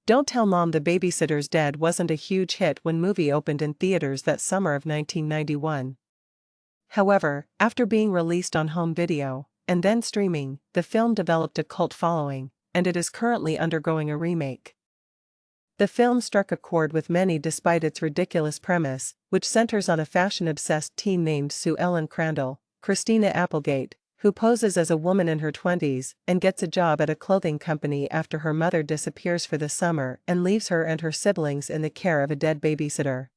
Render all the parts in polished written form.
Don't Tell Mom the Babysitter's Dead wasn't a huge hit when movie opened in theaters that summer of 1991. However, after being released on home video, and then streaming, the film developed a cult following, and it is currently undergoing a remake. The film struck a chord with many despite its ridiculous premise, which centers on a fashion-obsessed teen named Sue Ellen Crandell, Christina Applegate, who poses as a woman in her 20s and gets a job at a clothing company after her mother disappears for the summer and leaves her and her siblings in the care of a dead babysitter.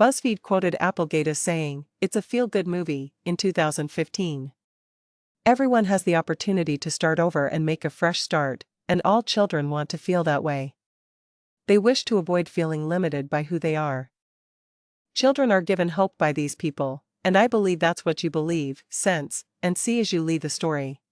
BuzzFeed quoted Applegate as saying, "It's a feel-good movie," in 2015. "Everyone has the opportunity to start over and make a fresh start, and all children want to feel that way. They wish to avoid feeling limited by who they are. Children are given hope by these people, and I believe that's what you believe, sense, and see as you lead the story."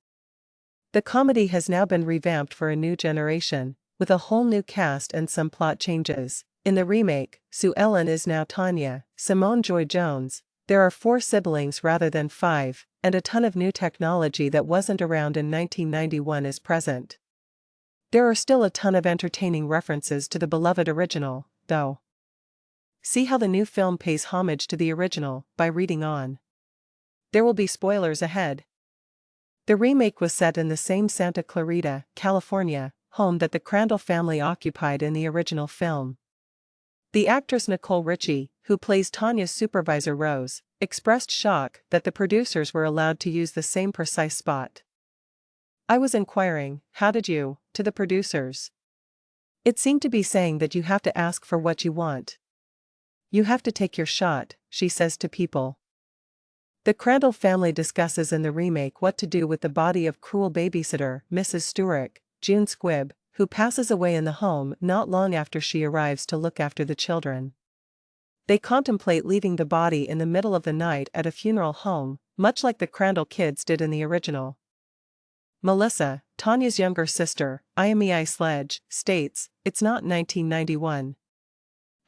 The comedy has now been revamped for a new generation, with a whole new cast and some plot changes. In the remake, Sue Ellen is now Tanya, Simone Joy-Jones. There are 4 siblings rather than 5, and a ton of new technology that wasn't around in 1991 is present. There are still a ton of entertaining references to the beloved original, though. See how the new film pays homage to the original by reading on. There will be spoilers ahead. The remake was set in the same Santa Clarita, California, home that the Crandell family occupied in the original film. The actress Nicole Richie, who plays Tanya's supervisor Rose, expressed shock that the producers were allowed to use the same precise spot. "I was inquiring, how did you, to the producers? It seemed to be saying that you have to ask for what you want. You have to take your shot," she says to People. The Crandell family discusses in the remake what to do with the body of cruel babysitter Mrs. Stewart, June Squibb, who passes away in the home not long after she arrives to look after the children. They contemplate leaving the body in the middle of the night at a funeral home, much like the Crandell kids did in the original. Melissa, Tanya's younger sister, Iamei Sledge, states, "It's not 1991.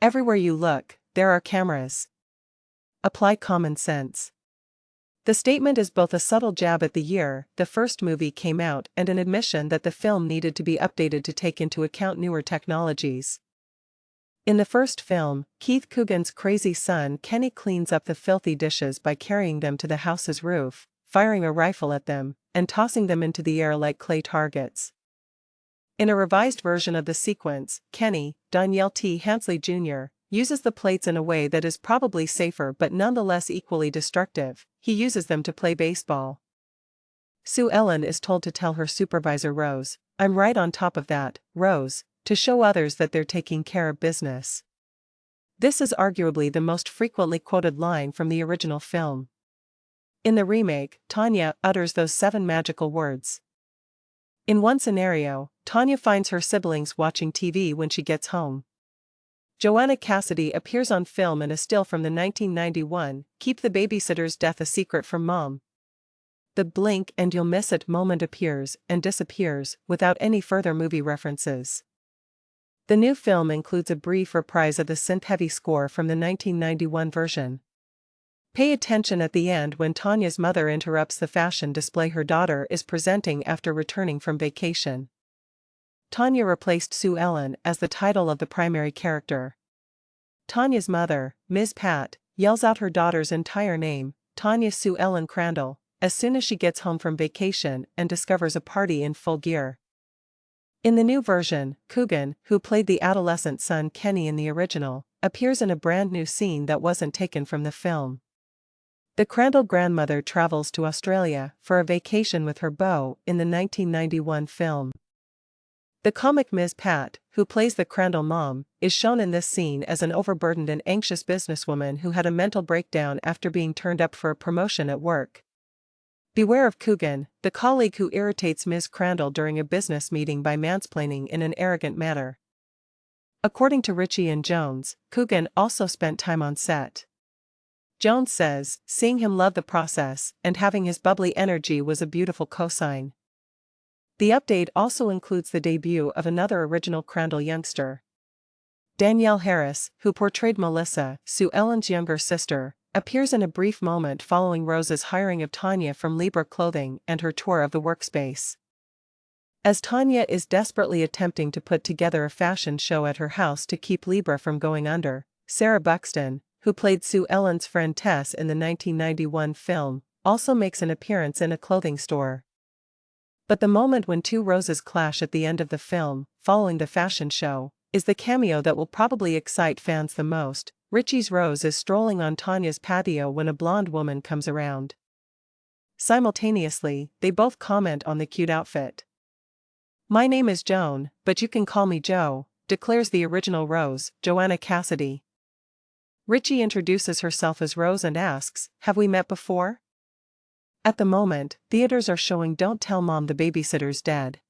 Everywhere you look, there are cameras. Apply common sense." The statement is both a subtle jab at the year the first movie came out and an admission that the film needed to be updated to take into account newer technologies. In the first film, Keith Coogan's crazy son Kenny cleans up the filthy dishes by carrying them to the house's roof, firing a rifle at them, and tossing them into the air like clay targets. In a revised version of the sequence, Kenny, Danielle T. Hansley Jr., uses the plates in a way that is probably safer but nonetheless equally destructive. He uses them to play baseball. Sue Ellen is told to tell her supervisor Rose, "I'm right on top of that, Rose," to show others that they're taking care of business. This is arguably the most frequently quoted line from the original film. In the remake, Tanya utters those 7 magical words. In one scenario, Tanya finds her siblings watching TV when she gets home. Joanna Cassidy appears on film in a still from the 1991 "Keep the Babysitter's Death a Secret from Mom." The "blink and you'll miss it" moment appears and disappears without any further movie references. The new film includes a brief reprise of the synth-heavy score from the 1991 version. Pay attention at the end when Tanya's mother interrupts the fashion display her daughter is presenting after returning from vacation. Tanya replaced Sue Ellen as the title of the primary character. Tanya's mother, Ms. Pat, yells out her daughter's entire name, Tanya Sue Ellen Crandell, as soon as she gets home from vacation and discovers a party in full gear. In the new version, Coogan, who played the adolescent son Kenny in the original, appears in a brand new scene that wasn't taken from the film. The Crandell grandmother travels to Australia for a vacation with her beau in the 1991 film. The comic Ms. Pat, who plays the Crandell mom, is shown in this scene as an overburdened and anxious businesswoman who had a mental breakdown after being turned up for a promotion at work. Beware of Coogan, the colleague who irritates Ms. Crandell during a business meeting by mansplaining in an arrogant manner. According to Richie and Jones, Coogan also spent time on set. Jones says, seeing him love the process and having his bubbly energy was a beautiful cosign. The update also includes the debut of another original Crandell youngster. Danielle Harris, who portrayed Melissa, Sue Ellen's younger sister, appears in a brief moment following Rose's hiring of Tanya from Libra Clothing and her tour of the workspace. As Tanya is desperately attempting to put together a fashion show at her house to keep Libra from going under, Sarah Buxton, who played Sue Ellen's friend Tess in the 1991 film, also makes an appearance in a clothing store. But the moment when two roses clash at the end of the film, following the fashion show, is the cameo that will probably excite fans the most. Richie's rose is strolling on Tanya's patio when a blonde woman comes around. Simultaneously, they both comment on the cute outfit. "My name is Joan, but you can call me Jo," declares the original Rose, Joanna Cassidy. Richie introduces herself as Rose and asks, "Have we met before?" At the moment, theaters are showing Don't Tell Mom the Babysitter's Dead.